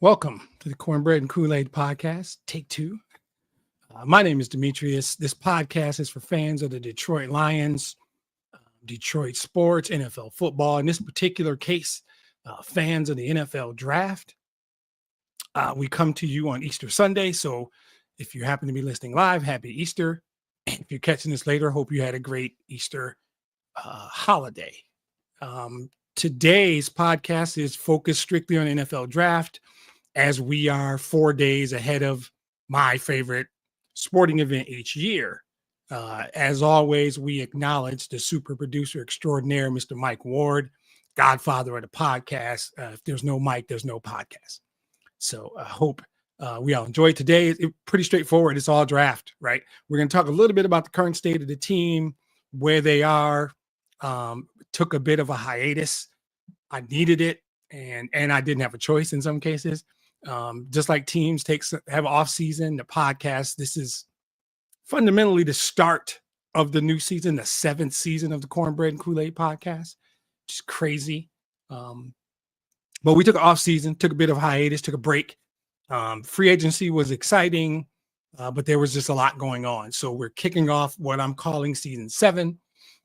Welcome to the Cornbread and Kool-Aid podcast, take two. My name is Demetrius. This podcast is for fans of the Detroit Lions, Detroit sports, NFL football. In this particular case, fans of the NFL draft. We come to you on Easter Sunday. So if you happen to be listening live, happy Easter. And if you're catching this later, hope you had a great Easter holiday. Today's podcast is focused strictly on NFL draft, as we are 4 days ahead of my favorite sporting event each year. As always, we acknowledge the super producer extraordinaire, Mr. Mike Ward, godfather of the podcast. If there's no Mike, there's no podcast. So I hope we all enjoy today. It's pretty straightforward. It's all draft, right? We're going to talk a little bit about the current state of the team, where they are. Took a bit of a hiatus. I needed it, and I didn't have a choice in some cases. Just like teams have off season, the podcast, this is fundamentally the start of the new season, the 7th season of the Cornbread and Kool-Aid podcast. Just crazy. But we took an off season, took a bit of a hiatus, took a break. Free agency was exciting, but there was just a lot going on. So we're kicking off what I'm calling season 7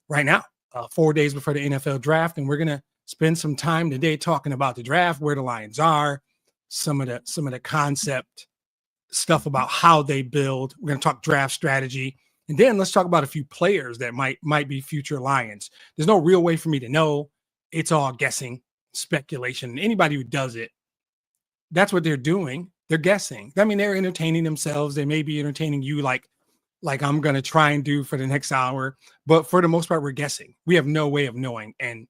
right now, 4 days before the NFL draft. And we're going to spend some time today talking about the draft, where the Lions are, some of the concept stuff about how they build. We're going to talk draft strategy, and then let's talk about a few players that might be future Lions. There's no real way for me to know. It's all guessing, speculation. And anybody who does it, that's what they're doing. They're guessing. I mean, they're entertaining themselves. They may be entertaining you like I'm going to try and do for the next hour. But for the most part, we're guessing. We have no way of knowing. And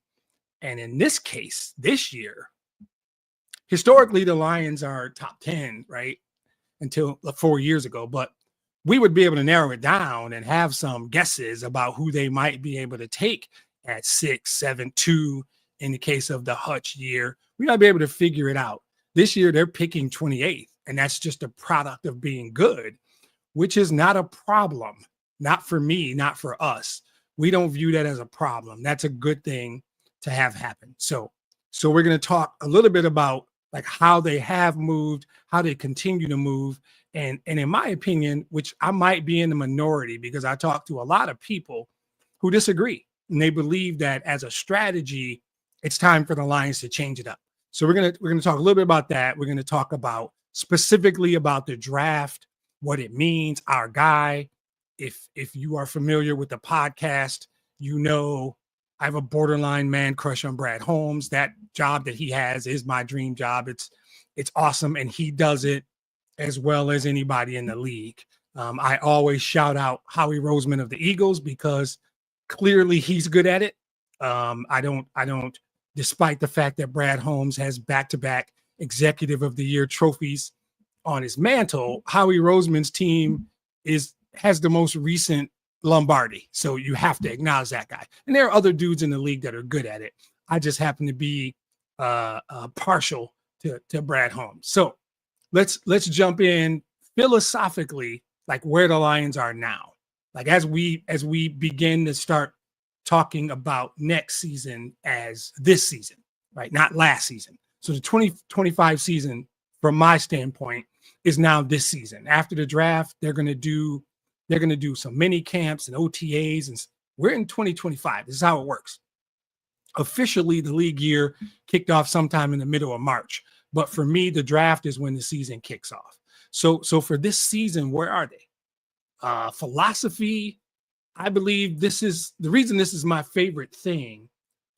in this case, this year, historically, the Lions are top 10, right? Until 4 years ago. But we would be able to narrow it down and have some guesses about who they might be able to take at 6, 7, 2 in the case of the Hutch year. We might be able to figure it out. This year, they're picking 28th, and that's just a product of being good, which is not a problem. Not for me, not for us. We don't view that as a problem. That's a good thing to have happen. So we're going to talk a little bit about like how they have moved, how they continue to move. And in my opinion, which I might be in the minority because I talk to a lot of people who disagree, and they believe that as a strategy, it's time for the Lions to change it up. So we're gonna talk a little bit about that. We're going to talk about specifically about the draft, what it means, our guy. If you are familiar with the podcast, you know I have a borderline man crush on Brad Holmes. That job that he has is my dream job. It's awesome, and he does it as well as anybody in the league. I always shout out Howie Roseman of the Eagles because clearly he's good at it. I don't, despite the fact that Brad Holmes has back-to-back Executive of the Year trophies on his mantle, Howie Roseman's team has the most recent Lombardi. So you have to acknowledge that guy. And there are other dudes in the league that are good at it. I just happen to be partial to Brad Holmes. So let's jump in philosophically, like where the Lions are now. Like as we begin to start talking about next season as this season, right? Not last season. So the 2025 season, from my standpoint, is now this season. After the draft, they're going to do some mini camps and OTAs, and we're in 2025. This is how it works. Officially, the league year kicked off sometime in the middle of March. But for me, the draft is when the season kicks off. So for this season, where are they? Philosophy, I believe this is the reason this is my favorite thing.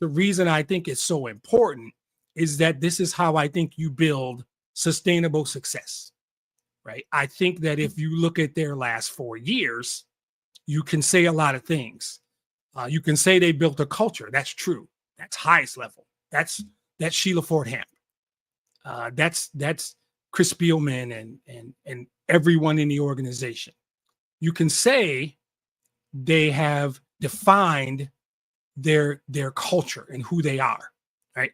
The reason I think it's so important is that this is how I think you build sustainable success, right? I think that if you look at their last 4 years, you can say a lot of things. You can say they built a culture. That's true. That's highest level. That's Sheila Ford Hamp. That's Chris Spielman and everyone in the organization. You can say they have defined their culture and who they are, right?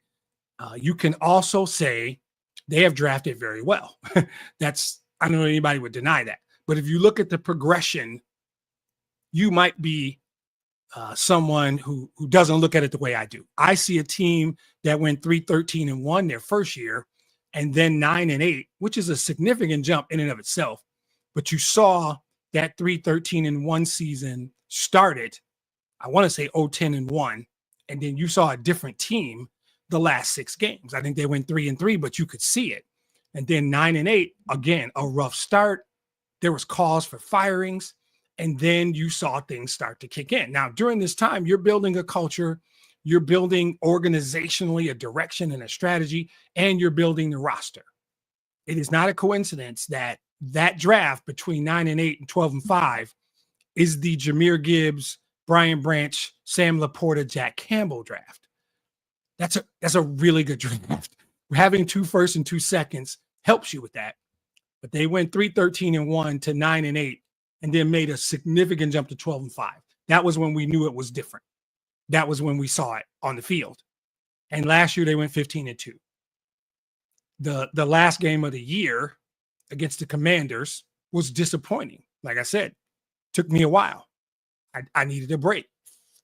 You can also say they have drafted very well. I don't know anybody would deny that. But if you look at the progression, you might be someone who doesn't look at it the way I do. I see a team that went 3-13-1 their first year, and then 9-8, which is a significant jump in and of itself. But you saw that 3-13-1 season started, I want to say 0-10-1, and then you saw a different team the last 6 games. I think they went 3-3, but you could see it. And then 9-8, again, a rough start. There was cause for firings, and then you saw things start to kick in. Now, during this time, you're building a culture, you're building organizationally a direction and a strategy, and you're building the roster. It is not a coincidence that that draft between 9-8 and 12-5 is the Jahmyr Gibbs, Brian Branch, Sam Laporta, Jack Campbell draft. That's a really good draft. Having 2 firsts and 2 seconds helps you with that. But they went 3-13-1 to 9-8, and then made a significant jump to 12-5. That was when we knew it was different. That was when we saw it on the field. And last year they went 15-2. The last game of the year against the Commanders was disappointing. Like I said, took me a while. I needed a break.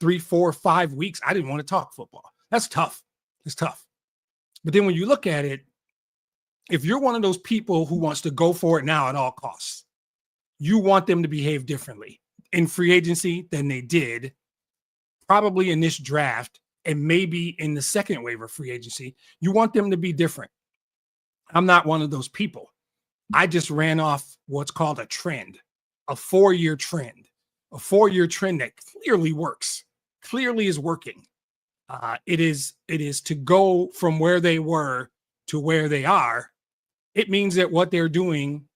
3, 4, 5 weeks. I didn't want to talk football. That's tough. It's tough. But then when you look at it, if you're one of those people who wants to go for it now at all costs, you want them to behave differently in free agency than they did probably in this draft and maybe in the second wave of free agency. You want them to be different. I'm not one of those people. I just ran off what's called a trend, a 4-year trend, a 4-year trend that clearly works, clearly is working. It is to go from where they were to where they are. It means that what they're doing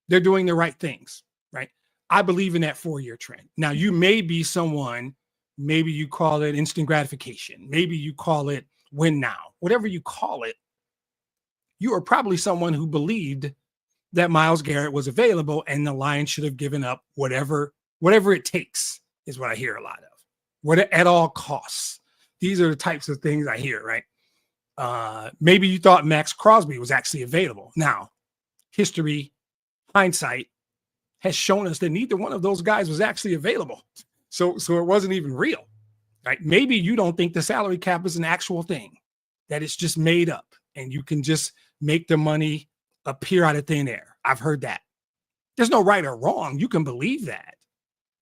the right things, right? I believe in that 4-year trend. Now, you may be someone, maybe you call it instant gratification. Maybe you call it win now. Whatever you call it, you are probably someone who believed that Myles Garrett was available and the Lions should have given up whatever it takes, is what I hear a lot of. What at all costs. These are the types of things I hear, right? Maybe you thought Max Crosby was actually available. Now, history, hindsight has shown us that neither one of those guys was actually available. So it wasn't even real, right? Maybe you don't think the salary cap is an actual thing, that it's just made up and you can just make the money appear out of thin air. I've heard that. There's no right or wrong. You can believe that.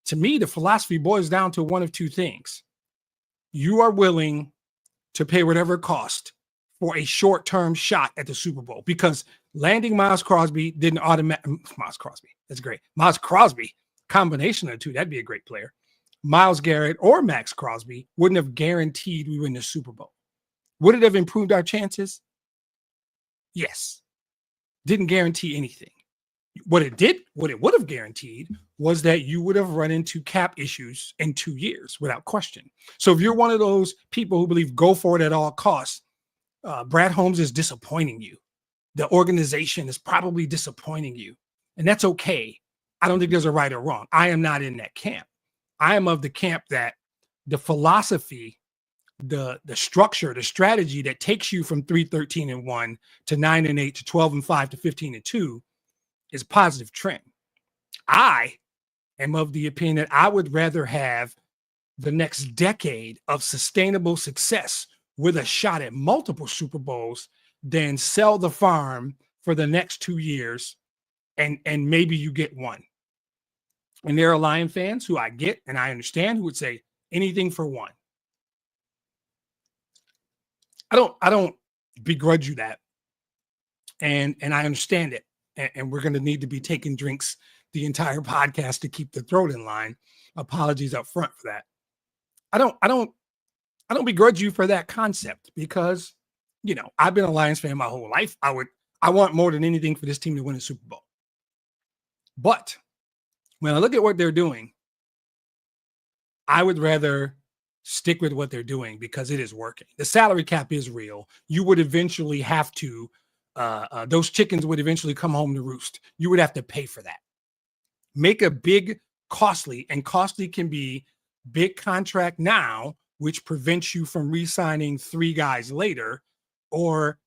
To me, the philosophy boils down to one of 2 things. You are willing to pay whatever it costs for a short-term shot at the Super Bowl, because landing Myles Crosby didn't automatically. Myles Crosby, that's great. Myles Crosby, combination of the 2, that'd be a great player. Myles Garrett or Max Crosby wouldn't have guaranteed we win the Super Bowl. Would it have improved our chances? Yes. Didn't guarantee anything. What it would have guaranteed was that you would have run into cap issues in 2 years without question. So if you're one of those people who believe go for it at all costs, Brad Holmes is disappointing you. The organization is probably disappointing you. And that's okay. I don't think there's a right or wrong. I am not in that camp. I am of the camp that the philosophy, the structure, the strategy that takes you from 3-13-1 to 9-8 to 12-5 to 15-2 is a positive trend. I am of the opinion that I would rather have the next decade of sustainable success with a shot at multiple Super Bowls than sell the farm for the next 2 years and maybe you get one. And there are Lion fans who I get and I understand who would say anything for one. I don't begrudge you that. And I understand it. And we're going to need to be taking drinks the entire podcast to keep the throat in line. Apologies up front for that. I don't begrudge you for that concept because, I've been a Lions fan my whole life. I want more than anything for this team to win a Super Bowl. But when I look at what they're doing, I would rather stick with what they're doing because it is working. The salary cap is real. You would eventually have to, those chickens would eventually come home to roost. You would have to pay for that. Make a big, costly, and costly can be big contract now, which prevents you from re-signing 3 guys later, or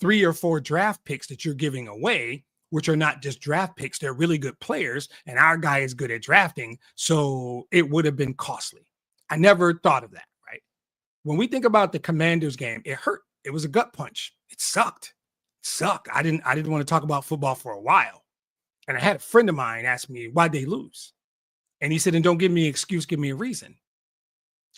3 or 4 draft picks that you're giving away, which are not just draft picks. They're really good players, and our guy is good at drafting, so it would have been costly. I never thought of that, right? When we think about the Commanders game, it hurt. It was a gut punch. It sucked. suck. I didn't want to talk about football for a while. And I had a friend of mine ask me, why'd they lose? And he said, and don't give me an excuse, give me a reason.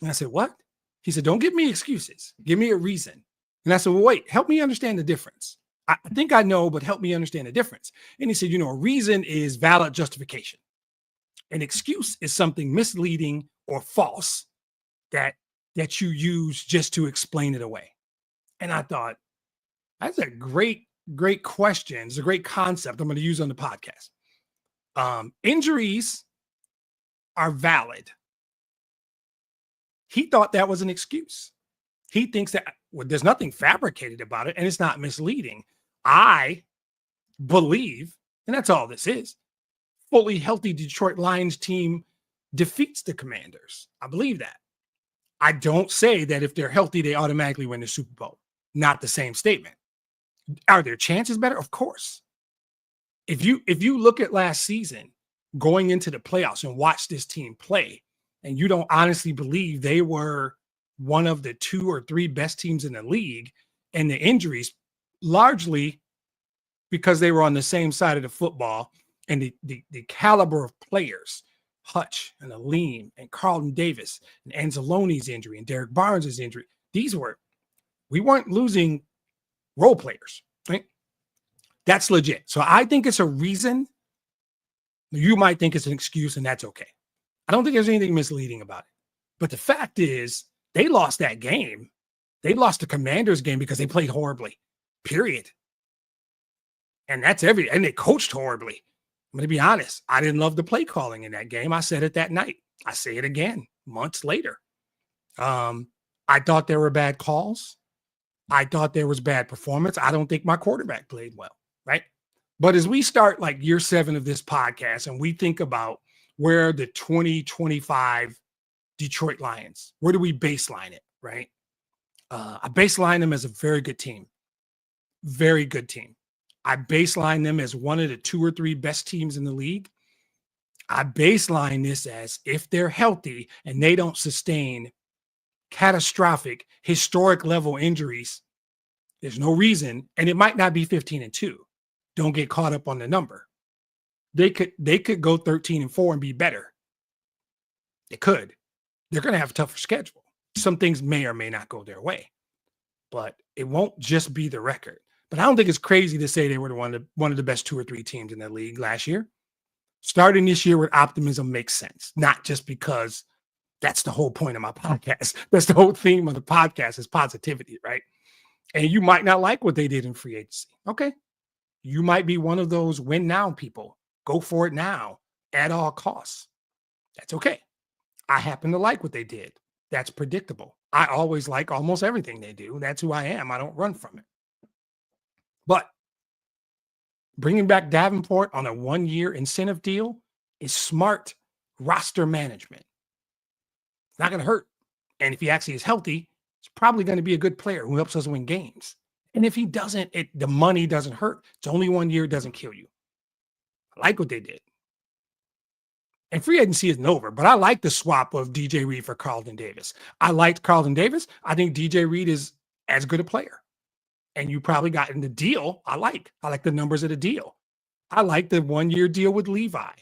And I said, what? He said, don't give me excuses. Give me a reason. And I said, well, wait, help me understand the difference. I think I know, but help me understand the difference. And he said, a reason is valid justification. An excuse is something misleading or false that you use just to explain it away. And I thought, that's a great question. It's a great concept I'm going to use on the podcast. Injuries are valid. He thought that was an excuse. He thinks that there's nothing fabricated about it and it's not misleading. I believe, and that's all this is, fully healthy Detroit Lions team defeats the Commanders. I believe that. I don't say that if they're healthy, they automatically win the Super Bowl. Not the same statement. Are their chances better? Of course. If you look at last season, going into the playoffs and watch this team play, and you don't honestly believe they were one of the 2 or 3 best teams in the league, and the injuries largely because they were on the same side of the football, and the caliber of players, Hutch and Aleem and Carlton Davis and Anzalone's injury and Derek Barnes' injury, we weren't losing role players, right? That's legit. So I think it's a reason. You might think it's an excuse, and that's okay. I don't think there's anything misleading about it. But the fact is, they lost that game. They lost the Commanders game because they played horribly, period. And and they coached horribly. I'm going to be honest. I didn't love the play calling in that game. I said it that night. I say it again months later. I thought there were bad calls. I thought there was bad performance. I don't think my quarterback played well, right? But as we start like year 7 of this podcast and we think about where the 2025 Detroit Lions, where do we baseline it, right? I baseline them as a very good team. Very good team. I baseline them as one of the 2 or 3 best teams in the league. I baseline this as if they're healthy and they don't sustain catastrophic, historic level injuries, there's no reason, and it might not be 15-2. Don't get caught up on the number. They could go 13-4 and be better. They could. They're going to have a tougher schedule. Some things may or may not go their way, but it won't just be the record. But I don't think it's crazy to say they were one of the best 2 or 3 teams in the league last year. Starting this year with optimism makes sense, not just because that's the whole point of my podcast. That's the whole theme of the podcast is positivity, right? And you might not like what they did in free agency. Okay. You might be one of those win now people. Go for it now at all costs. That's okay. I happen to like what they did. That's predictable. I always like almost everything they do. That's who I am. I don't run from it. But bringing back Davenport on a 1-year incentive deal is smart roster management. It's not going to hurt. And if he actually is healthy, he's probably going to be a good player who helps us win games. And if he doesn't, the money doesn't hurt. It's only 1 year, it doesn't kill you. I like what they did. And free agency isn't over, but I like the swap of DJ Reed for Carlton Davis. I liked Carlton Davis. I think DJ Reed is as good a player. And you probably got in the deal. I like the numbers of the deal. I like the 1-year deal with Levi.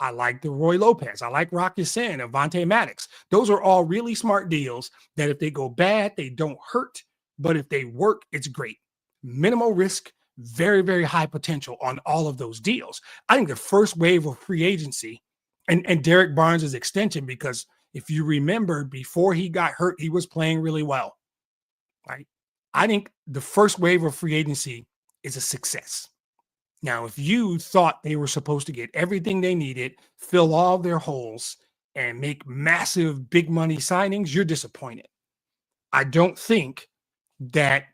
I like the Roy Lopez. I like Rock Ya-Sin, Avonte Maddox. Those are all really smart deals that if they go bad, they don't hurt. But if they work, it's great. Minimal risk, very, very high potential on all of those deals. I think the first wave of free agency and Derek Barnes' extension, because if you remember, before he got hurt, he was playing really well, right? I think the first wave of free agency is a success. Now, if you thought they were supposed to get everything they needed, fill all their holes, and make massive big money signings, you're disappointed. I don't think that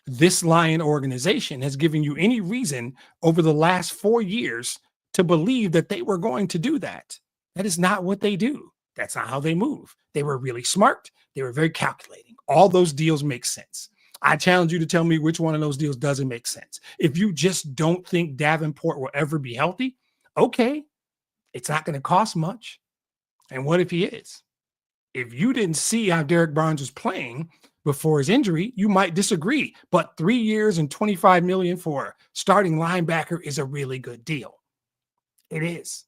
this Lion organization has given you any reason over the last 4 years to believe that they were going to do that. That is not what they do. That's not how they move. They were really smart. They were very calculating. All those deals make sense. I challenge you to tell me which one of those deals doesn't make sense. If you just don't think Davenport will ever be healthy, okay, it's not going to cost much. And what if he is? If you didn't see how Derek Barnes was playing, before his injury, you might disagree, but 3 years and 25 million for starting linebacker is a really good deal. It is.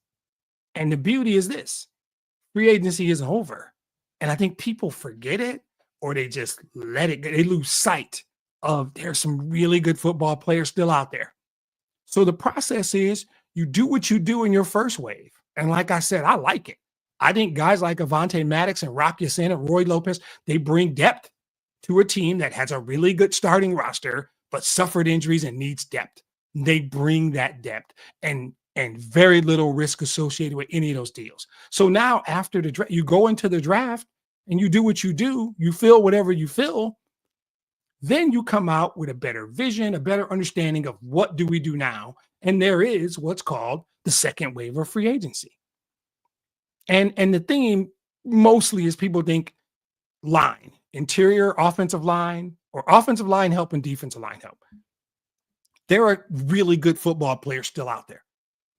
And the beauty is this: free agency is over. And I think people forget it, or they just let it go. They lose sight of there's some really good football players still out there. So the process is you do what you do in your first wave. And like I said, I like it. I think guys like Avonte Maddox and Rock Ya-Sin and Roy Lopez, they bring depth to a team that has a really good starting roster, but suffered injuries and needs depth. They bring that depth and very little risk associated with any of those deals. So now after the draft, you go into the draft and you do what you do, you feel whatever you feel, then you come out with a better vision, a better understanding of what do we do now. And there is what's called the second wave of free agency. And the thing mostly is people think line, interior offensive line, or offensive line help and defensive line help. There are really good football players still out there.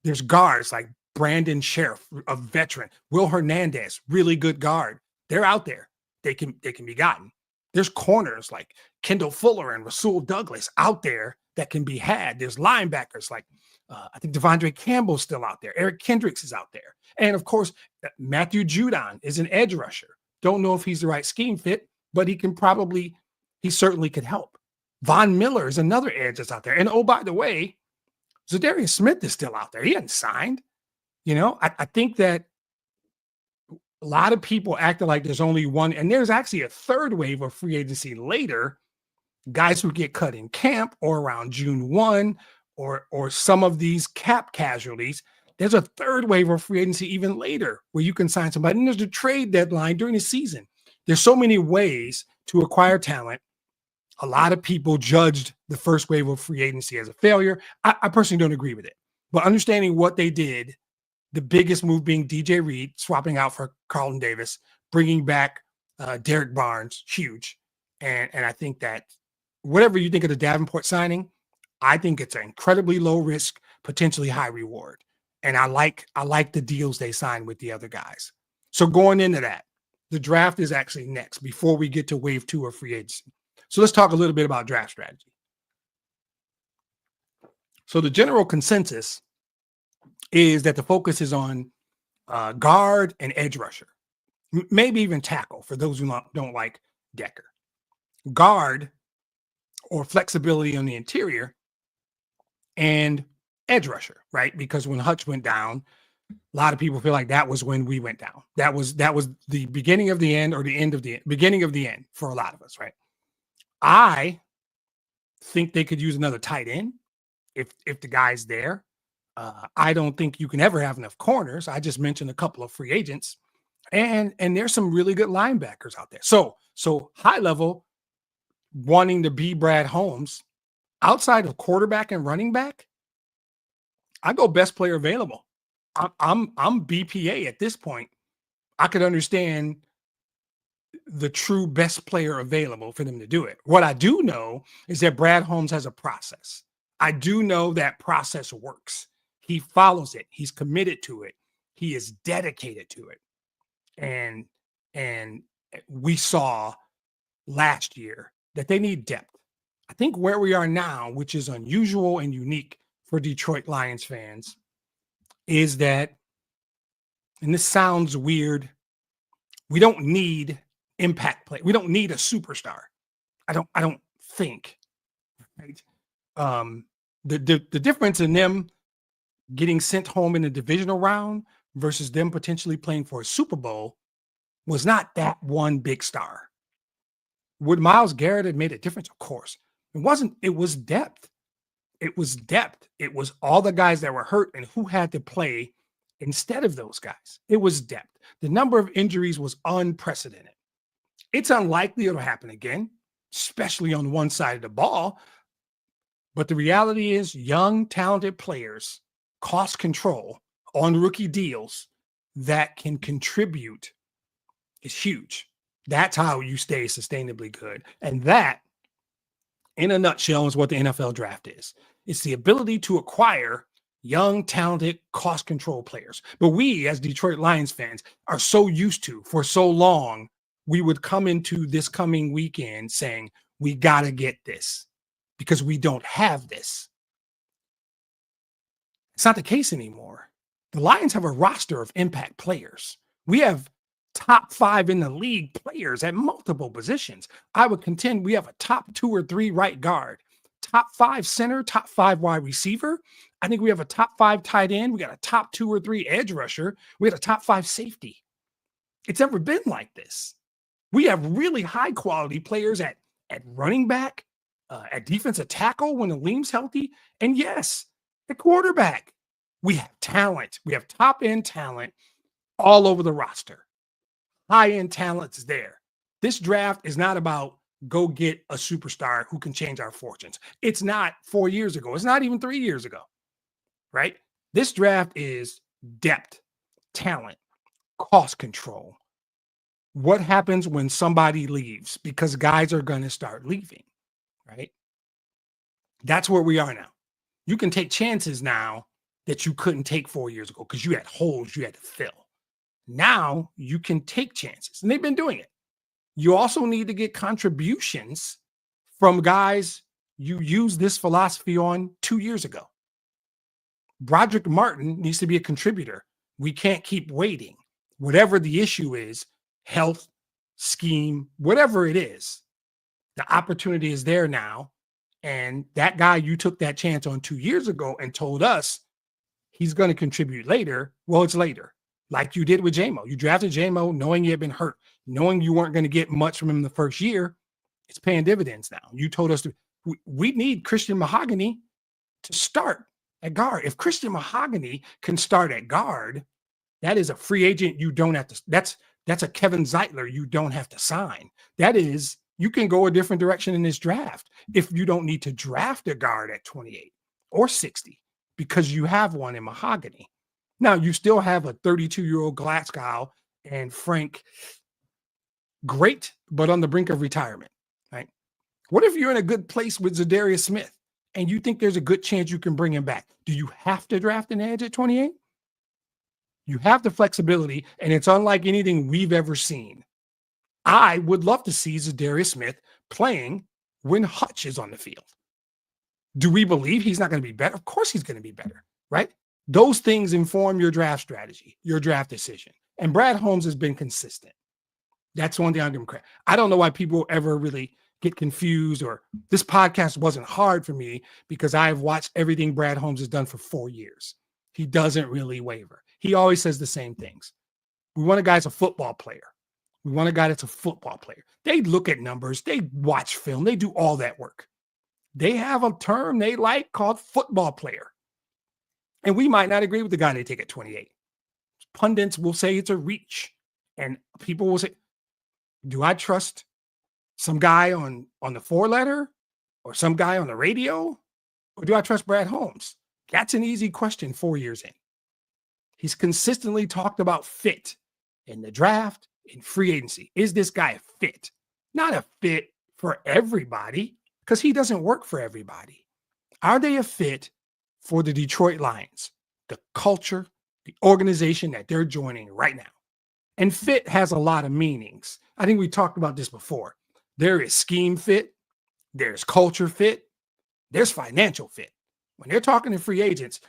There's guards like Brandon Sheriff, a veteran, Will Hernandez, really good guard. They're out there. They can be gotten. There's corners like Kendall Fuller and Rasul Douglas out there that can be had. There's linebackers like I think Devondre Campbell's still out there. Eric Kendricks is out there. And of course, Matthew Judon is an edge rusher. Don't know if he's the right scheme fit, but he certainly could help. Von Miller is another edge that's out there. And oh, by the way, Zadarius Smith is still out there. He hasn't signed. I think that a lot of people acting like there's only one, and there's actually a third wave of free agency later, guys who get cut in camp or around June 1 or some of these cap casualties. There's a third wave of free agency even later where you can sign somebody. And there's the trade deadline during the season. There's so many ways to acquire talent. A lot of people judged the first wave of free agency as a failure. I personally don't agree with it. But understanding what they did, the biggest move being DJ Reed, swapping out for Carlton Davis, bringing back Derek Barnes, huge. And I think that whatever you think of the Davenport signing, I think it's an incredibly low risk, potentially high reward. And I like the deals they signed with the other guys. So going into that, the draft is actually next before we get to wave 2 of free agency. So let's talk a little bit about draft strategy. So the general consensus is that the focus is on guard and edge rusher, maybe even tackle for those who don't like Decker. Guard or flexibility on the interior, and edge rusher, right? Because when Hutch went down, a lot of people feel like that was when we went down. That was the beginning of the end, or the end of the beginning of the end for a lot of us, right? I think they could use another tight end if the guy's there. I don't think you can ever have enough corners. I just mentioned a couple of free agents, and there's some really good linebackers out there. So high level, wanting to be Brad Holmes, outside of quarterback and running back, I go best player available. I'm BPA at this point. I could understand the true best player available for them to do it. What I do know is that Brad Holmes has a process. I do know that process works. He follows it. He's committed to it. He is dedicated to it. And we saw last year that they need depth. I think where we are now, which is unusual and unique for Detroit Lions fans, is that, and this sounds weird, we don't need impact play. We don't need a superstar. I don't think. Right? The difference in them getting sent home in the divisional round versus them potentially playing for a Super Bowl was not that one big star. Would Myles Garrett have made a difference? Of course. It wasn't. It was depth. It was depth. It was all the guys that were hurt and who had to play instead of those guys. It was depth. The number of injuries was unprecedented. It's unlikely it'll happen again, especially on one side of the ball. But the reality is, young, talented players, cost control on rookie deals that can contribute is huge. That's how you stay sustainably good. And that, in a nutshell, is what the NFL draft is. It's the ability to acquire young, talented, cost control players. But we, as Detroit Lions fans, are so used to, for so long, we would come into this coming weekend saying, we got to get this because we don't have this. It's not the case anymore. The Lions have a roster of impact players. We have top 5 in the league players at multiple positions. I would contend we have a top 2 or 3 right guard, top 5 center, top 5 wide receiver. I think we have a top 5 tight end. We got a top 2 or 3 edge rusher. We had a top 5 safety. It's never been like this. We have really high quality players at running back, at defensive tackle when Aleem's healthy. And yes, the quarterback. We have talent. We have top end talent all over the roster. High end talent is there. This draft is not about go get a superstar who can change our fortunes. It's not 4 years ago. It's not even 3 years ago, right? This draft is depth, talent, cost control. What happens when somebody leaves? Because guys are going to start leaving, right? That's where we are now. You can take chances now that you couldn't take 4 years ago because you had holes you had to fill. Now you can take chances, and they've been doing it. You also need to get contributions from guys you used this philosophy on 2 years ago. Broderick Martin needs to be a contributor. We can't keep waiting. Whatever the issue is, health, scheme, whatever it is, the opportunity is there now. And that guy you took that chance on 2 years ago and told us he's going to contribute later. Well, it's later. Like you did with J-Mo. You drafted J-Mo knowing he had been hurt, knowing you weren't going to get much from him the first year. It's paying dividends now. You told us we need Christian Mahogany to start at guard. If Christian Mahogany can start at guard, that is a free agent you don't have to. That's a Kevin Zeitler you don't have to sign. That is, you can go a different direction in this draft if you don't need to draft a guard at 28 or 60 because you have one in Mahogany. Now, you still have a 32-year-old Glasgow and Frank, great, but on the brink of retirement, right? What if you're in a good place with Zadarius Smith and you think there's a good chance you can bring him back? Do you have to draft an edge at 28? You have the flexibility, and it's unlike anything we've ever seen. I would love to see Zadarius Smith playing when Hutch is on the field. Do we believe he's not going to be better? Of course he's going to be better, right? Those things inform your draft strategy, your draft decision. And Brad Holmes has been consistent. That's one thing I'll give him credit. I don't know why people ever really get confused, or this podcast wasn't hard for me because I've watched everything Brad Holmes has done for 4 years. He doesn't really waver. He always says the same things. We want a guy that's a football player. We want a guy that's a football player. They look at numbers. They watch film. They do all that work. They have a term they like called football player. And we might not agree with the guy they take at 28. Pundits will say it's a reach. And people will say, do I trust some guy on the 4-letter or some guy on the radio? Or do I trust Brad Holmes? That's an easy question 4 years in. He's consistently talked about fit in the draft, in free agency. Is this guy a fit? Not a fit for everybody, because he doesn't work for everybody. Are they a fit for the Detroit Lions, the culture, the organization that they're joining right now? And fit has a lot of meanings. I think we talked about this before. There is scheme fit, there's culture fit, there's financial fit. When they're talking to free agents,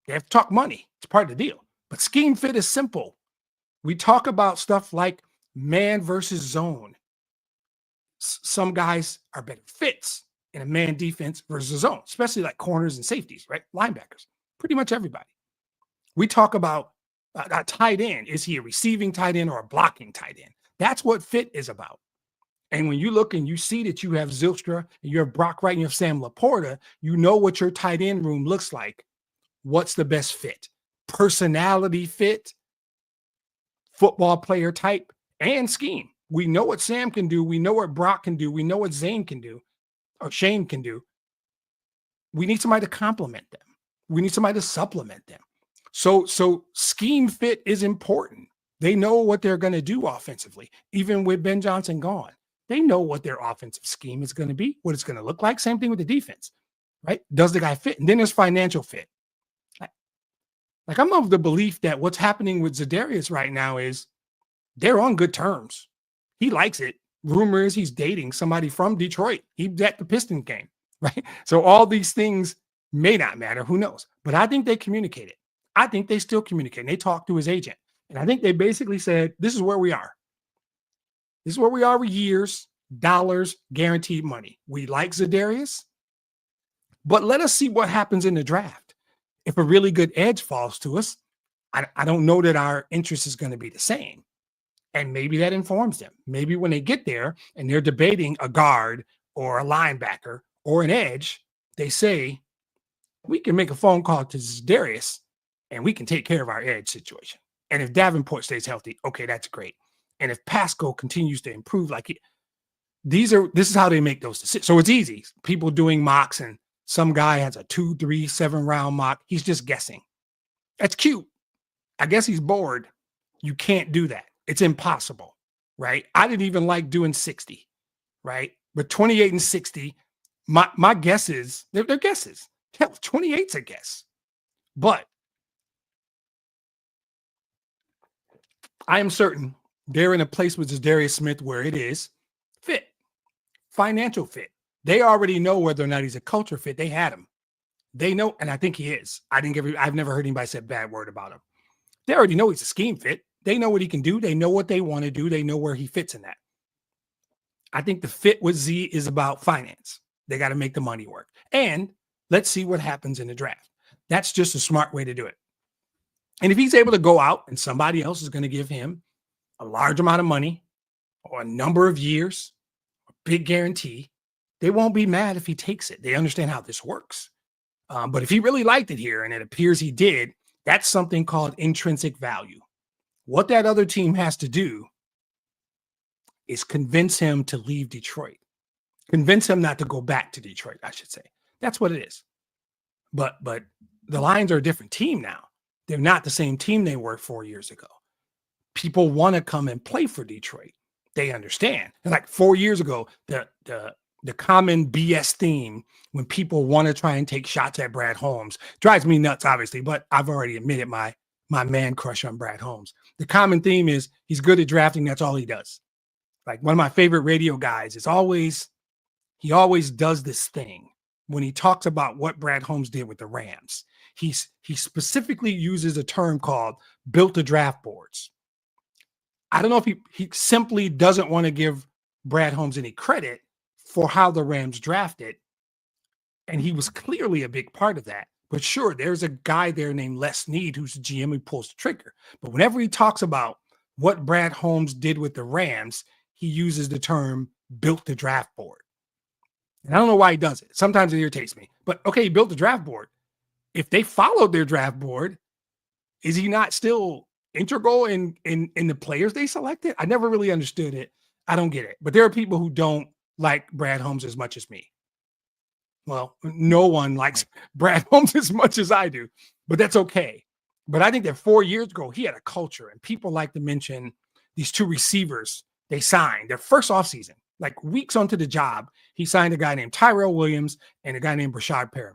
they have to talk money. It's part of the deal. But scheme fit is simple. We talk about stuff like man versus zone. Some guys are better fits in a man defense versus zone, especially like corners and safeties, right? Linebackers, pretty much everybody. We talk about a tight end. Is he a receiving tight end or a blocking tight end? That's what fit is about. And when you look and you see that you have Zylstra, and you have Brock Wright, and you have Sam Laporta, you know what your tight end room looks like. What's the best fit? Personality fit, football player type, and scheme. We know what Sam can do. We know what Brock can do. We know what Zane can do, or Shane can do. We need somebody to complement them. We need somebody to supplement them. So scheme fit is important. They know what they're going to do offensively, even with Ben Johnson gone. They know what their offensive scheme is going to be, what it's going to look like. Same thing with the defense, right? Does the guy fit? And then there's financial fit. Like I'm of the belief that what's happening with Zadarius right now is They're on good terms. He likes it. Rumor is he's dating somebody from Detroit. He's at the Pistons game, right? So all these things may not matter. Who knows? But I think they communicated. I think they still communicate. And they talked to his agent. And I think they basically said, this is where we are. This is where we are with years, dollars, guaranteed money. We like Za'Darius, but let us see what happens in the draft. If a really good edge falls to us, I don't know that our interest is going to be the same. And maybe that informs them. Maybe when they get there and they're debating a guard or a linebacker or an edge, they say, we can make a phone call to Darius and we can take care of our edge situation. And if Davenport stays healthy, okay, that's great. And if Pascal continues to improve, this is how they make those decisions. So it's easy. People doing mocks and some guy has a 2, 3, 7 round mock. He's just guessing. That's cute. I guess he's bored. You can't do that. It's impossible, right? I didn't even like doing 60, right? But 28 and 60, my guesses, they're guesses. Hell, 28's a guess. But I am certain they're in a place with Darius Smith where it is fit, financial fit. They already know whether or not he's a culture fit. They had him. They know, and I think he is. I've never heard anybody say a bad word about him. They already know he's a scheme fit. They know what he can do. They know what they want to do. They know where he fits in that. I think the fit with Z is about finance. They got to make the money work. And let's see what happens in the draft. That's just a smart way to do it. And if he's able to go out and somebody else is going to give him a large amount of money or a number of years, a big guarantee, they won't be mad if he takes it. They understand how this works. But if he really liked it here, and it appears he did, that's something called intrinsic value. What that other team has to do is convince him to leave Detroit. Convince him not to go back to Detroit, I should say. That's what it is. But the Lions are a different team now. They're not the same team they were 4 years ago. People want to come and play for Detroit. They understand. And like 4 years ago, the common BS theme when people want to try and take shots at Brad Holmes drives me nuts, obviously, but I've already admitted my man crush on Brad Holmes. The common theme is he's good at drafting. That's all he does. Like one of my favorite radio guys is he always does this thing when he talks about what Brad Holmes did with the Rams. He specifically uses a term called built the draft boards. I don't know if he simply doesn't want to give Brad Holmes any credit for how the Rams drafted. And he was clearly a big part of that. But sure, there's a guy there named Les Snead who's the GM who pulls the trigger. But whenever he talks about what Brad Holmes did with the Rams, he uses the term built the draft board. And I don't know why he does it. Sometimes it irritates me. But okay, he built the draft board. If they followed their draft board, is he not still integral in the players they selected? I never really understood it. I don't get it. But there are people who don't like Brad Holmes as much as me. Well, no one likes Brad Holmes as much as I do, but that's okay. But I think that 4 years ago, he had a culture, and people like to mention these two receivers they signed their first offseason, like weeks onto the job. He signed a guy named Tyrell Williams and a guy named Brashad Perriman.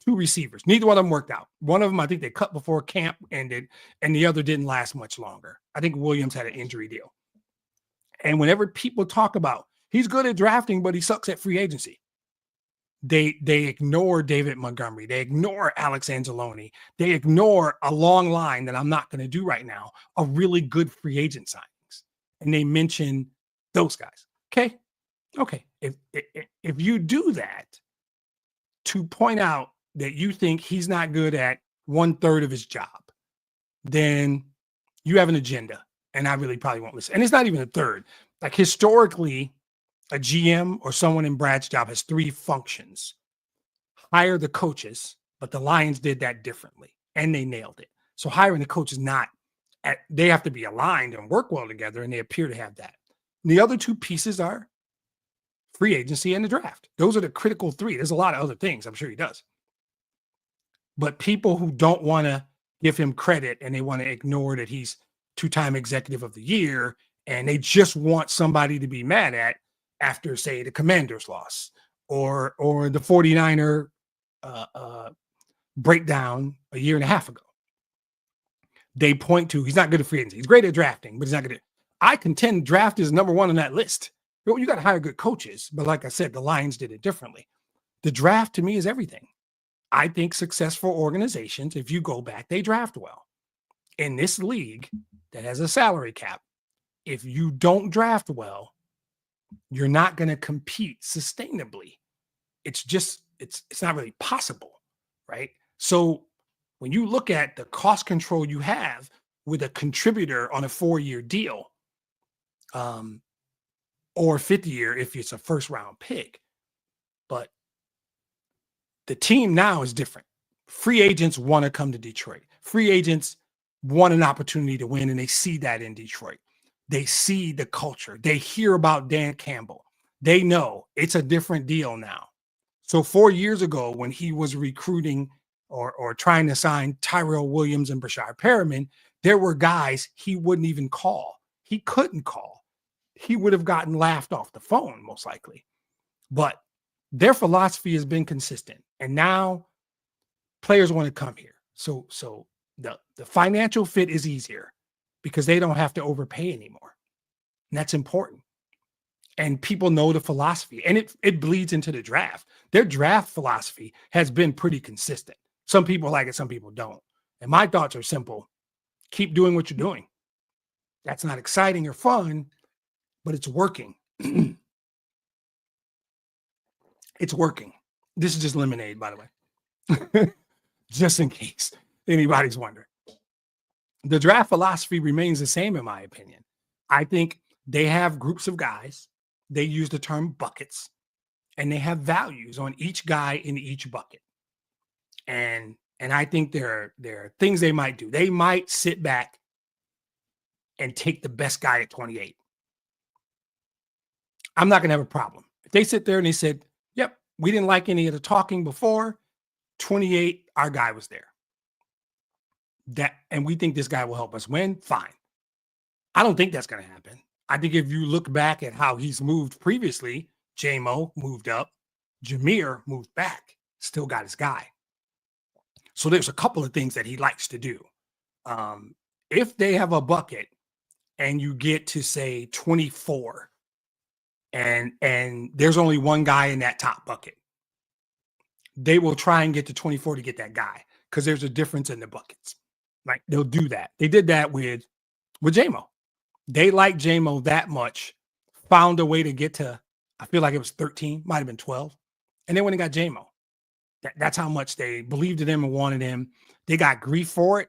Two receivers. Neither one of them worked out. One of them, I think they cut before camp ended, and the other didn't last much longer. I think Williams had an injury deal. And whenever people talk about he's good at drafting, but he sucks at free agency, they ignore David Montgomery. They ignore Alex Anzalone. They ignore a long line that I'm not going to do right now of really good free agent signings. And they mention those guys. Okay. If you do that to point out that you think he's not good at 1/3 of his job, then you have an agenda. And I really probably won't listen. And it's not even a third. Like historically, a GM or someone in Brad's job has 3 functions. Hire the coaches, but the Lions did that differently and they nailed it. So hiring the coach is they have to be aligned and work well together, and they appear to have that. And the other 2 pieces are free agency and the draft. Those are the critical 3. There's a lot of other things. I'm sure he does. But people who don't want to give him credit and they want to ignore that he's 2-time executive of the year, and they just want somebody to be mad at after, say, the Commanders loss or the 49er breakdown a year and a half ago. They point to he's not good at free agency. He's great at drafting, but he's not good at. I contend draft is number one on that list. You got to hire good coaches. But like I said, the Lions did it differently. The draft to me is everything. I think successful organizations, if you go back, they draft well. In this league that has a salary cap, if you don't draft well, you're not going to compete sustainably. It's just, it's not really possible, right? So when you look at the cost control you have with a contributor on a 4-year deal, or 50-year if it's a first round pick, but the team now is different. Free agents want to come to Detroit. Free agents want an opportunity to win, and they see that in Detroit. They see the culture. They hear about Dan Campbell. They know it's a different deal now. So 4 years ago, when he was recruiting or trying to sign Tyrell Williams and Brashard Perriman, there were guys he wouldn't even call. He couldn't call. He would have gotten laughed off the phone, most likely. But their philosophy has been consistent. And now players want to come here. So the financial fit is easier because they don't have to overpay anymore. And that's important. And people know the philosophy, and it bleeds into the draft. Their draft philosophy has been pretty consistent. Some people like it, some people don't. And my thoughts are simple. Keep doing what you're doing. That's not exciting or fun, but it's working. It's working. This is just lemonade, by the way, just in case anybody's wondering. The draft philosophy remains the same, in my opinion. I think they have groups of guys. They use the term buckets, and they have values on each guy in each bucket. And I think there are things they might do. They might sit back and take the best guy at 28. I'm not going to have a problem. If they sit there and they said, yep, we didn't like any of the talking before, 28, our guy was there. And we think this guy will help us win, fine. I don't think that's going to happen. I think if you look back at how he's moved previously, J-Mo moved up, Jameer moved back, still got his guy. So there's a couple of things that he likes to do. If they have a bucket and you get to, say, 24, and there's only one guy in that top bucket, they will try and get to 24 to get that guy because there's a difference in the buckets. Like, they'll do that. They did that with J-Mo. They liked J-Mo that much, found a way to get to, I feel like it was 13, might have been 12. And they went and got J-Mo. That's how much they believed in him and wanted him. They got grief for it.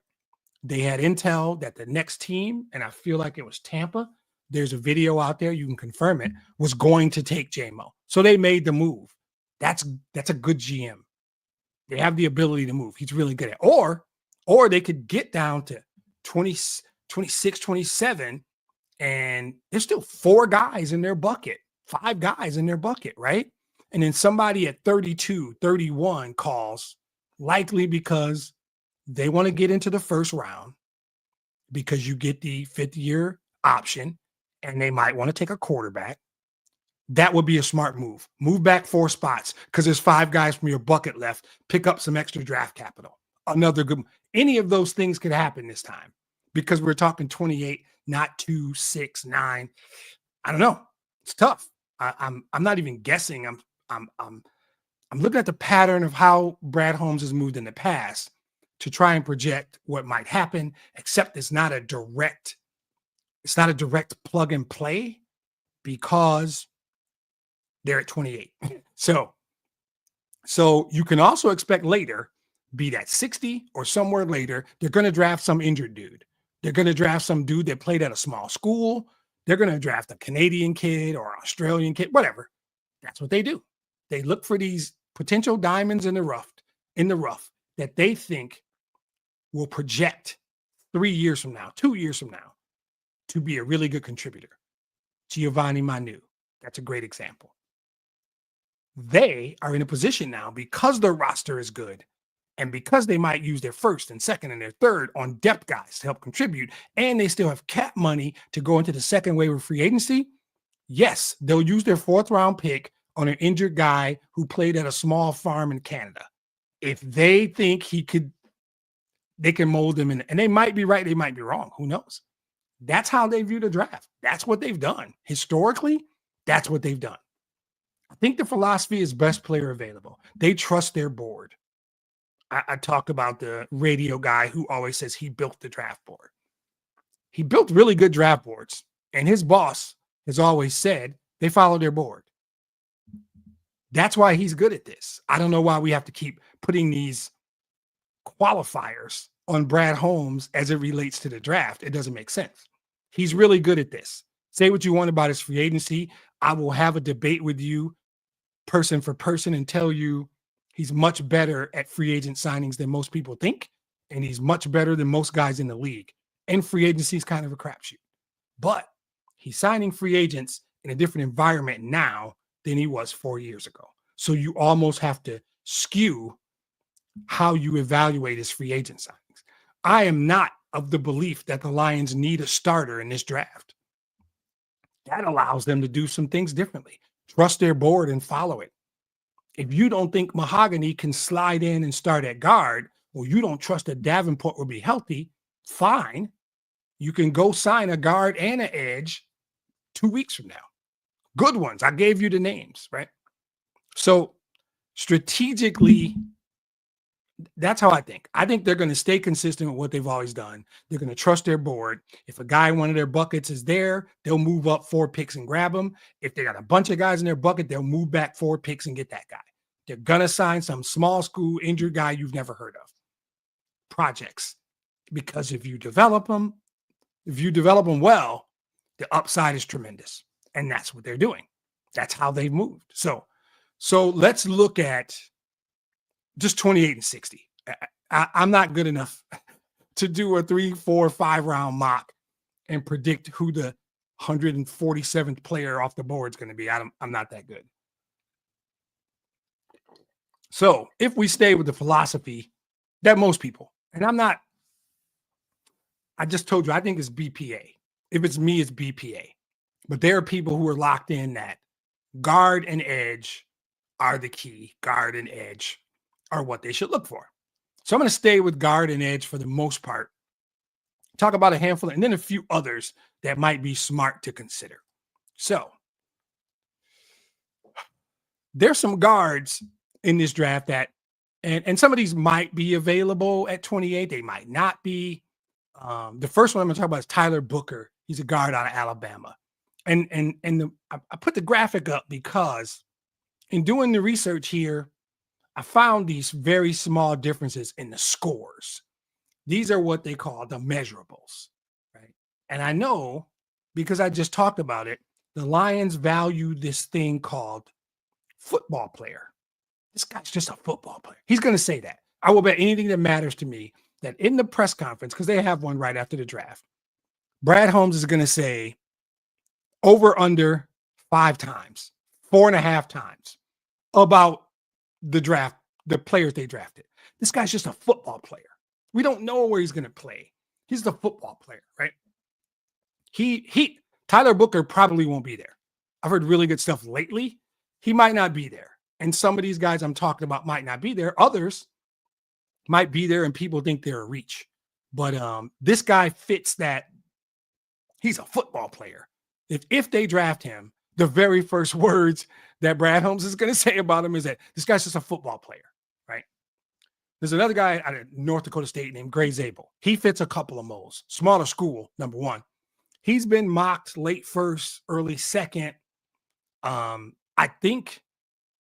They had intel that the next team, and I feel like it was Tampa, there's a video out there, you can confirm it, was going to take J-Mo. So they made the move. That's a good GM. They have the ability to move. He's really good at it. Or they could get down to 20, 26, 27, and there's still 4 guys in their bucket, 5 guys in their bucket, right? And then somebody at 32, 31 calls, likely because they want to get into the first round because you get the 5th-year option, and they might want to take a quarterback. That would be a smart move. Move back 4 spots because there's 5 guys from your bucket left. Pick up some extra draft capital. Another good. Any of those things could happen this time because we're talking 28, not 2, 6, 9. I don't know. It's tough. I'm not even guessing. I'm looking at the pattern of how Brad Holmes has moved in the past to try and project what might happen, except it's not a direct plug and play because they're at 28. So you can also expect later, be that 60 or somewhere later, they're going to draft some injured dude. They're going to draft some dude that played at a small school. They're going to draft a Canadian kid or Australian kid, whatever. That's what they do. They look for these potential diamonds in the rough that they think will project 3 years from now, 2 years from now, to be a really good contributor. Giovanni Manu, that's a great example. They are in a position now because their roster is good and because they might use their first and second and their third on depth guys to help contribute, and they still have cap money to go into the second wave of free agency. Yes, they'll use their 4th-round pick on an injured guy who played at a small farm in Canada. If they think they can mold him in, and they might be right, they might be wrong. Who knows? That's how they view the draft. That's what they've done. Historically, that's what they've done. I think the philosophy is best player available. They trust their board. I talk about the radio guy who always says he built the draft board. He built really good draft boards, and his boss has always said they follow their board. That's why he's good at this. I don't know why we have to keep putting these qualifiers on Brad Holmes as it relates to the draft. It doesn't make sense. He's really good at this. Say what you want about his free agency. I will have a debate with you person for person and tell you he's much better at free agent signings than most people think. And he's much better than most guys in the league. And free agency is kind of a crapshoot. But he's signing free agents in a different environment now than he was 4 years ago. So you almost have to skew how you evaluate his free agent signings. I am not of the belief that the Lions need a starter in this draft. That allows them to do some things differently. Trust their board and follow it. If you don't think Mahogany can slide in and start at guard, or you don't trust that Davenport will be healthy, fine. You can go sign a guard and an edge 2 weeks from now. Good ones. I gave you the names, right? So strategically, that's how I think. I think they're going to stay consistent with what they've always done. They're going to trust their board. If a guy in one of their buckets is there, they'll move up 4 picks and grab him. If they got a bunch of guys in their bucket, they'll move back 4 picks and get that guy. They're going to sign some small school injured guy you've never heard of. Projects. Because if you develop them well, the upside is tremendous. And that's what they're doing. That's how they've moved. So let's look at just 28 and 60. I'm not good enough to do a 3, 4, 5 round mock and predict who the 147th player off the board is going to be. I'm not that good. So if we stay with the philosophy that most people, and I just told you, I think it's BPA. If it's me, it's BPA. But there are people who are locked in that guard and edge are the key. Guard and edge are what they should look for. So I'm going to stay with guard and edge for the most part. Talk about a handful, and then a few others that might be smart to consider. So there's some guards in this draft that, and some of these might be available at 28. They might not be. The first one I'm going to talk about is Tyler Booker. He's a guard out of Alabama. I put the graphic up because in doing the research here, I found these very small differences in the scores. These are what they call the measurables, right? And I know, because I just talked about it, the Lions value this thing called football player. This guy's just a football player. He's going to say that. I will bet anything that matters to me that in the press conference, because they have one right after the draft, Brad Holmes is going to say over under 5 times, 4.5 times about the draft, the players they drafted. This guy's just a football player. We don't know where he's going to play. He's the football player, right? Tyler Booker probably won't be there. I've heard really good stuff lately. He might not be there. And some of these guys I'm talking about might not be there. Others might be there and people think they're a reach. But this guy fits that. He's a football player. If they draft him, the very first words that Brad Holmes is going to say about him is that this guy's just a football player, right? There's another guy out of North Dakota State named Gray Zabel. He fits a couple of molds. Smaller school, number one. He's been mocked late first, early second. I think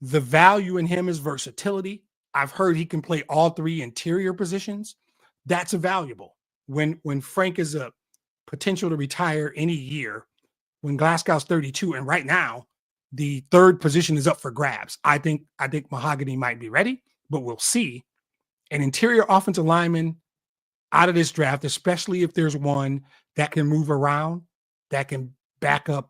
the value in him is versatility. I've heard he can play all 3 interior positions. That's valuable. When Frank is a potential to retire any year, when Glasgow's 32, and right now the 3rd position is up for grabs. I think Mahogany might be ready, but we'll see. An interior offensive lineman out of this draft, especially if there's one that can move around, that can back up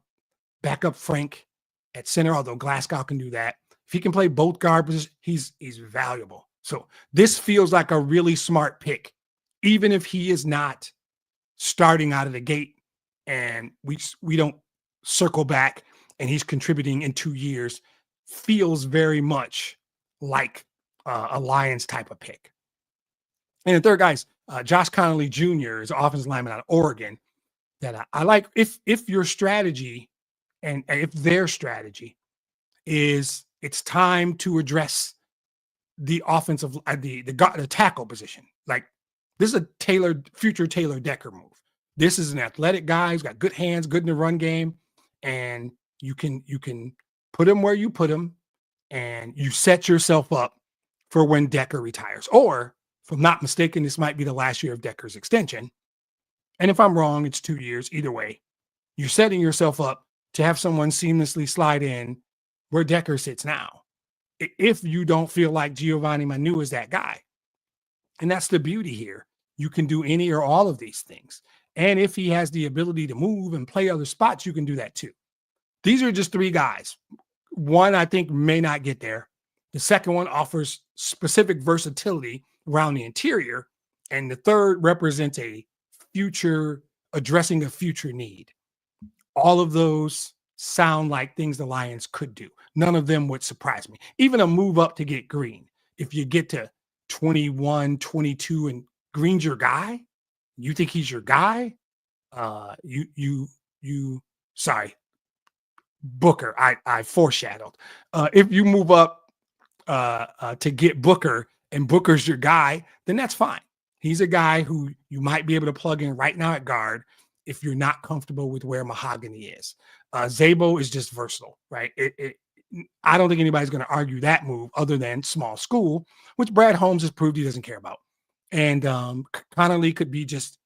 Frank at center, although Glasgow can do that. If he can play both guard positions, he's valuable. So this feels like a really smart pick, even if he is not starting out of the gate and we don't circle back and he's contributing in 2 years. Feels very much like a Lions type of pick. And the third guy's Josh Connolly Jr. is an offensive lineman out of Oregon. that I like. If your strategy and if their strategy is it's time to address the offensive the tackle position. Like this is a future Taylor Decker move. This is an athletic guy who's got good hands, good in the run game, and you can put him where you put him, and you set yourself up for when Decker retires. Or, if I'm not mistaken, this might be the last year of Decker's extension. And if I'm wrong, it's 2 years. Either way, you're setting yourself up to have someone seamlessly slide in where Decker sits now, if you don't feel like Giovanni Manu is that guy. And that's the beauty here. You can do any or all of these things. And if he has the ability to move and play other spots, you can do that too. These are just 3 guys. One, I think, may not get there. The second one offers specific versatility around the interior. And the third represents addressing a future need. All of those sound like things the Lions could do. None of them would surprise me. Even a move up to get Green. If you get to 21, 22 and Green's your guy, you think he's your guy? Sorry, Booker. I foreshadowed. If you move up to get Booker and Booker's your guy, then that's fine. He's a guy who you might be able to plug in right now at guard if you're not comfortable with where Mahogany is. Zabo is just versatile, right? I don't think anybody's going to argue that move other than small school, which Brad Holmes has proved he doesn't care about. And Connolly could be just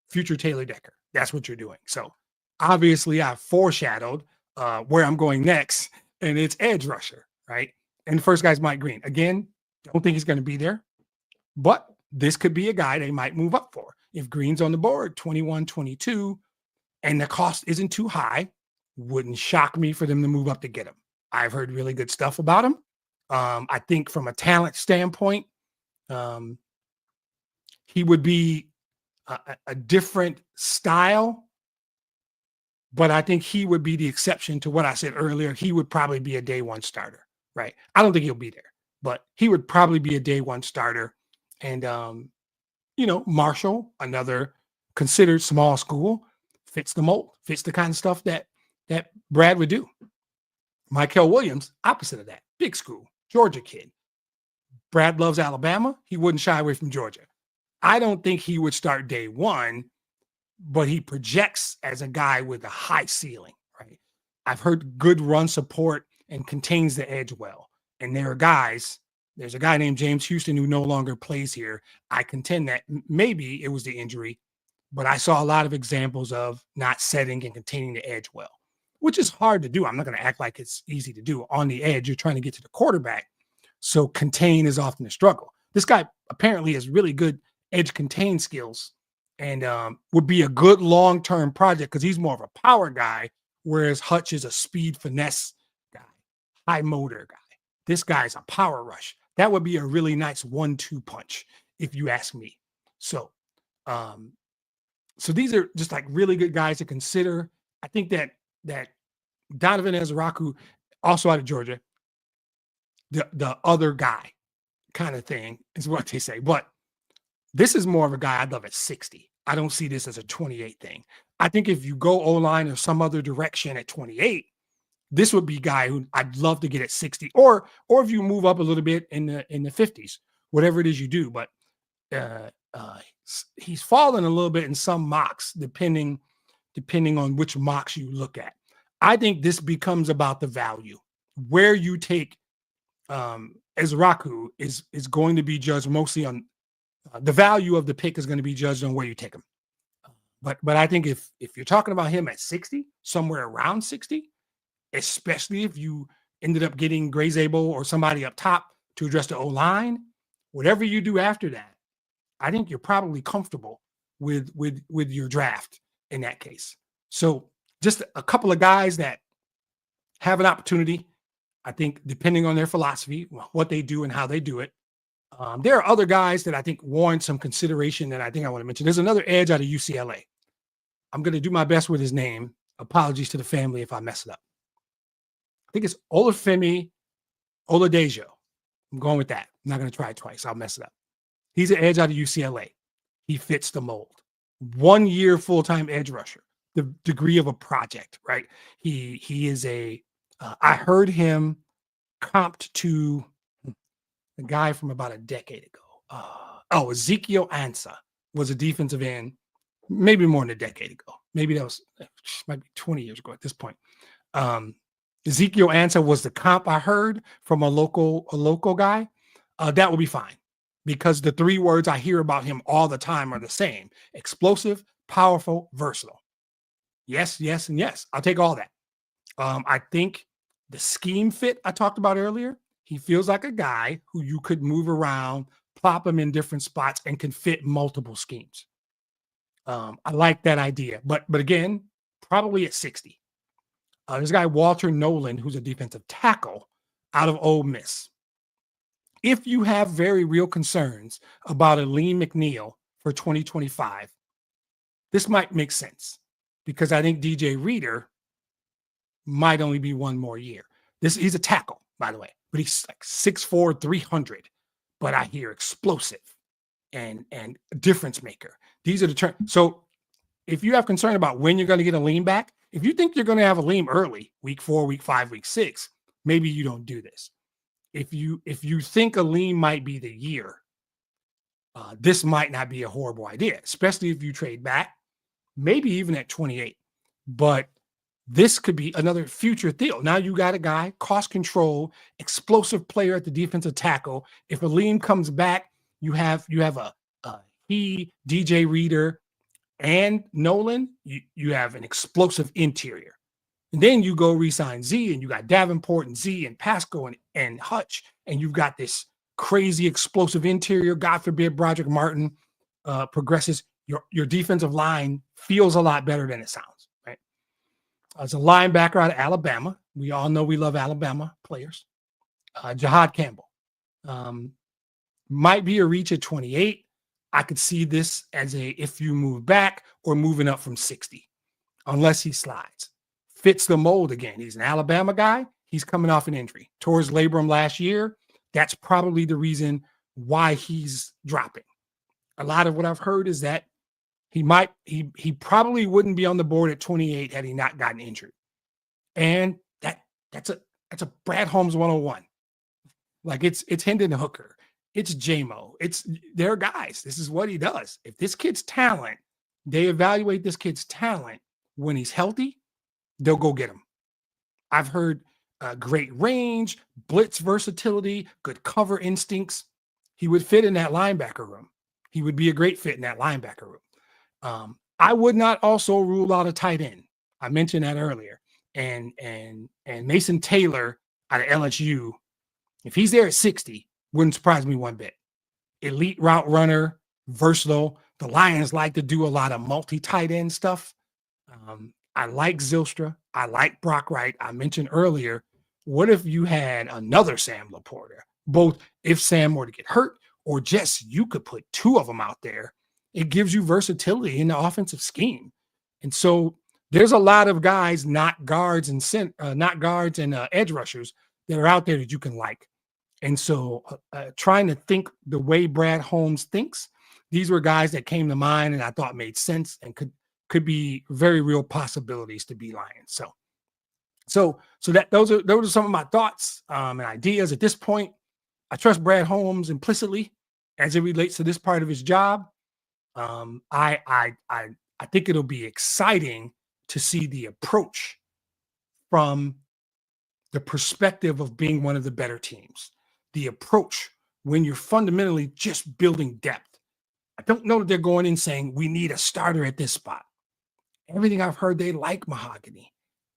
future Taylor Decker. That's what you're doing. So obviously I've foreshadowed where I'm going next, and it's edge rusher, right? And the first guy's Mike Green. Again, don't think he's going to be there, but this could be a guy they might move up for. If Green's on the board, 21, 22, and the cost isn't too high, wouldn't shock me for them to move up to get him. I've heard really good stuff about him. I think from a talent standpoint, he would be a different style, but I think he would be the exception to what I said earlier. He would probably be a day one starter, right? I don't think he'll be there, but he would probably be a day one starter. And, Marshall, another considered small school, fits the mold, fits the kind of stuff that Brad would do. Michael Williams, opposite of that, big school, Georgia kid. Brad loves Alabama. He wouldn't shy away from Georgia. I don't think he would start day one, but he projects as a guy with a high ceiling, right? I've heard good run support and contains the edge well. And there's a guy named James Houston who no longer plays here. I contend that maybe it was the injury, but I saw a lot of examples of not setting and containing the edge well, which is hard to do. I'm not going to act like it's easy to do. On the edge, you're trying to get to the quarterback. So contain is often a struggle. This guy apparently has really good edge contain skills and would be a good long-term project because he's more of a power guy, whereas Hutch is a speed finesse guy, high motor guy. This guy's a power rush. That would be a really nice 1-2 punch, if you ask me. So these are just like really good guys to consider. I think that Donovan Ezraku, also out of Georgia, the other guy kind of thing is what they say. But this is more of a guy I'd love at 60. I don't see this as a 28 thing. I think if you go O-line or some other direction at 28, this would be a guy who I'd love to get at 60, or if you move up a little bit in the 50s, whatever it is you do. But he's fallen a little bit in some mocks, depending on which mocks you look at. I think this becomes about the value. Where you take Ezraku is going to be judged mostly on the value of the pick is going to be judged on where you take him. But I think if you're talking about him at 60, somewhere around 60, especially if you ended up getting Gray Zabo or somebody up top to address the O-line, whatever you do after that, I think you're probably comfortable with your draft in that case. So just a couple of guys that have an opportunity, I think, depending on their philosophy, what they do and how they do it. There are other guys that I think warrant some consideration that I think I want to mention. There's another edge out of UCLA. I'm going to do my best with his name. Apologies to the family if I mess it up. I think it's Olufemi Oladejo. I'm going with that. I'm not going to try it twice. I'll mess it up. He's an edge out of UCLA. He fits the mold. 1 year full-time edge rusher. the degree of a project, right? He is a. I heard him comped to a guy from about a decade ago. Ezekiel Ansah was a defensive end, maybe more than a decade ago. Maybe that was might be 20 years ago at this point. Um, Ezekiel Ansah was the comp I heard from a local guy. That would be fine because the three words I hear about him all the time are the same: explosive, powerful, versatile. Yes, yes, and yes. I'll take all that. I think the scheme fit I talked about earlier, he feels like a guy who you could move around, plop him in different spots, and can fit multiple schemes. I like that idea, but again, probably at 60. There's a guy Walter Nolan, who's a defensive tackle out of Ole Miss. If you have very real concerns about Aleem McNeil for 2025, this might make sense because I think DJ Reader might only be one more year. He's a tackle, by the way, but he's like 6'4", 300. But I hear explosive and difference maker. These are the terms. So if you have concern about when you're going to get a lean back, if you think you're going to have a lean early, week 4, week 5, week 6, maybe you don't do this. If you think a lean might be the year, this might not be a horrible idea, especially if you trade back, maybe even at 28. But this could be another future deal. Now you got a guy, cost control, explosive player at the defensive tackle. If Aleem comes back, you have DJ Reader, and Nolan. You have an explosive interior. And then you go re-sign Z, and you got Davenport and Z and Pascal and Hutch, and you've got this crazy explosive interior. God forbid Broderick Martin progresses. Your defensive line feels a lot better than it sounds, right? As a linebacker out of Alabama, we all know we love Alabama players. Jahad Campbell might be a reach at 28. I could see this as if you move back or moving up from 60, unless he slides. Fits the mold again. He's an Alabama guy. He's coming off an injury. Towards labrum last year. That's probably the reason why he's dropping. A lot of what I've heard is that he probably wouldn't be on the board at 28 had he not gotten injured. And that's a Brad Holmes 101. Like it's Hendon Hooker. It's JMO. They're guys. This is what he does. If this kid's talent, they evaluate this kid's talent when he's healthy, they'll go get him. I've heard great range, blitz versatility, good cover instincts. He would fit in that linebacker room. He would be a great fit in that linebacker room. I would not also rule out a tight end. I mentioned that earlier. And Mason Taylor out of LSU, if he's there at 60, wouldn't surprise me one bit. Elite route runner, versatile. The Lions like to do a lot of multi-tight end stuff. I like Zylstra. I like Brock Wright. I mentioned earlier, what if you had another Sam Laporta? Both if Sam were to get hurt or just you could put two of them out there. It gives you versatility in the offensive scheme. And so there's a lot of guys, not guards and edge rushers that are out there that you can like. And so trying to think the way Brad Holmes thinks, these were guys that came to mind and I thought made sense and could be very real possibilities to be Lions. So those are some of my thoughts and ideas at this point. I trust Brad Holmes implicitly as it relates to this part of his job. I think it'll be exciting to see the approach from the perspective of being one of the better teams. The approach when you're fundamentally just building depth. I don't know that they're going in saying we need a starter at this spot. Everything I've heard, they like Mahogany.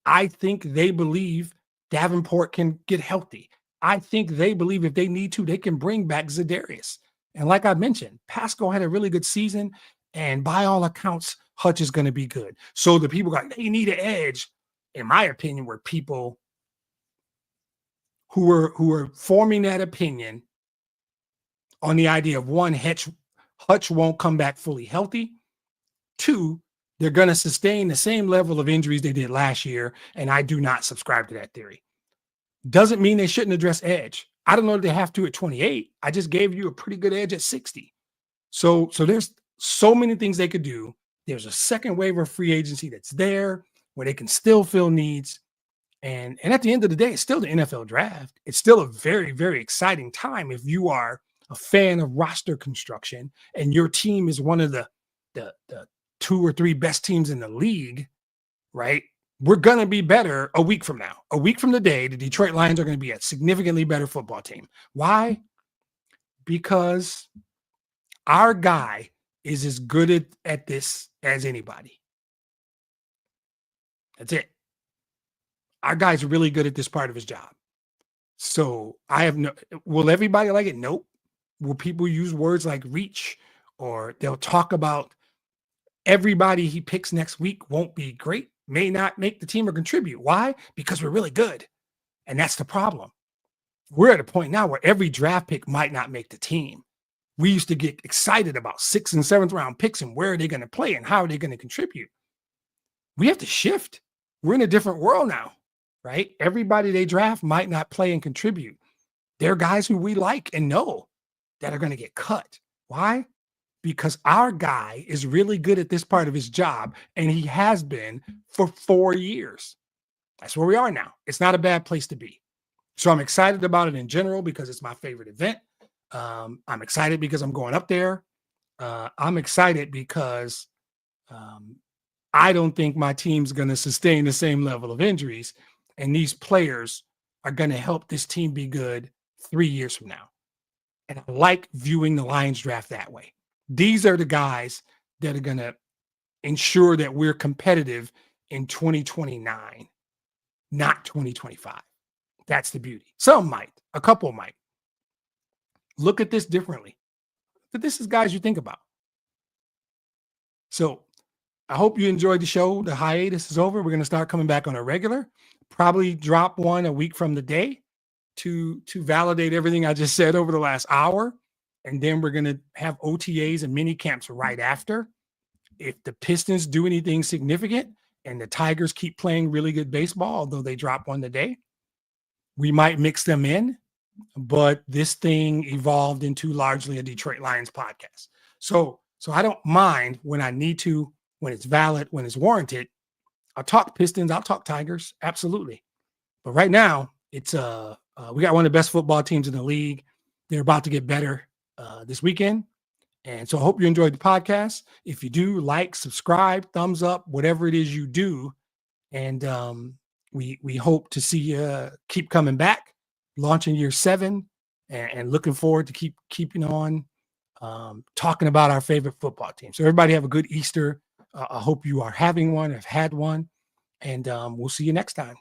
I think they believe Davenport can get healthy. I think they believe if they need to, they can bring back Za'Darius. And like I mentioned, Pascal had a really good season, and by all accounts, Hutch is going to be good. So the people got they need an edge, in my opinion, were people who were forming that opinion on the idea of one, Hutch won't come back fully healthy. Two, they're going to sustain the same level of injuries they did last year, and I do not subscribe to that theory. Doesn't mean they shouldn't address edge. I don't know if they have to at 28. I just gave you a pretty good edge at 60. So there's so many things they could do. There's a second wave of free agency that's there where they can still fill needs. And at the end of the day, it's still the NFL draft. It's still a very, very exciting time if you are a fan of roster construction and your team is one of the 2 or 3 best teams in the league, right? We're going to be better a week from now. A week from the day, the Detroit Lions are going to be a significantly better football team. Why? Because our guy is as good at this as anybody. That's it. Our guy's really good at this part of his job. So will everybody like it? Nope. Will people use words like reach, or they'll talk about everybody he picks next week won't be great, may not make the team or contribute. Why? Because we're really good. And that's the problem. We're at a point now where every draft pick might not make the team. We used to get excited about 6th and 7th round picks and where are they going to play and how are they going to contribute. We have to shift. We're in a different world now, right? Everybody they draft might not play and contribute. They're guys who we like and know that are going to get cut. Why? Because our guy is really good at this part of his job, and he has been for 4 years. That's where we are now. It's not a bad place to be. So I'm excited about it in general because it's my favorite event. I'm excited because I'm going up there. I'm excited because I don't think my team's going to sustain the same level of injuries, and these players are going to help this team be good 3 years from now. And I like viewing the Lions draft that way. These are the guys that are going to ensure that we're competitive in 2029, not 2025. That's the beauty. Some might, a couple might. Look at this differently. But this is guys you think about. So I hope you enjoyed the show. The hiatus is over. We're going to start coming back on a regular. Probably drop one a week from the day to validate everything I just said over the last hour. And then we're going to have OTAs and mini camps right after. If the Pistons do anything significant and the Tigers keep playing really good baseball, although they drop one today, we might mix them in. But this thing evolved into largely a Detroit Lions podcast. So I don't mind when I need to, when it's valid, when it's warranted. I'll talk Pistons, I'll talk Tigers, absolutely. But right now, it's we got one of the best football teams in the league. They're about to get better this weekend. And so I hope you enjoyed the podcast. If you do, like, subscribe, thumbs up, whatever it is you do. And we hope to see you keep coming back, launching year 7, and looking forward to keeping on talking about our favorite football team. So everybody have a good Easter. I hope you are having one, have had one, and we'll see you next time.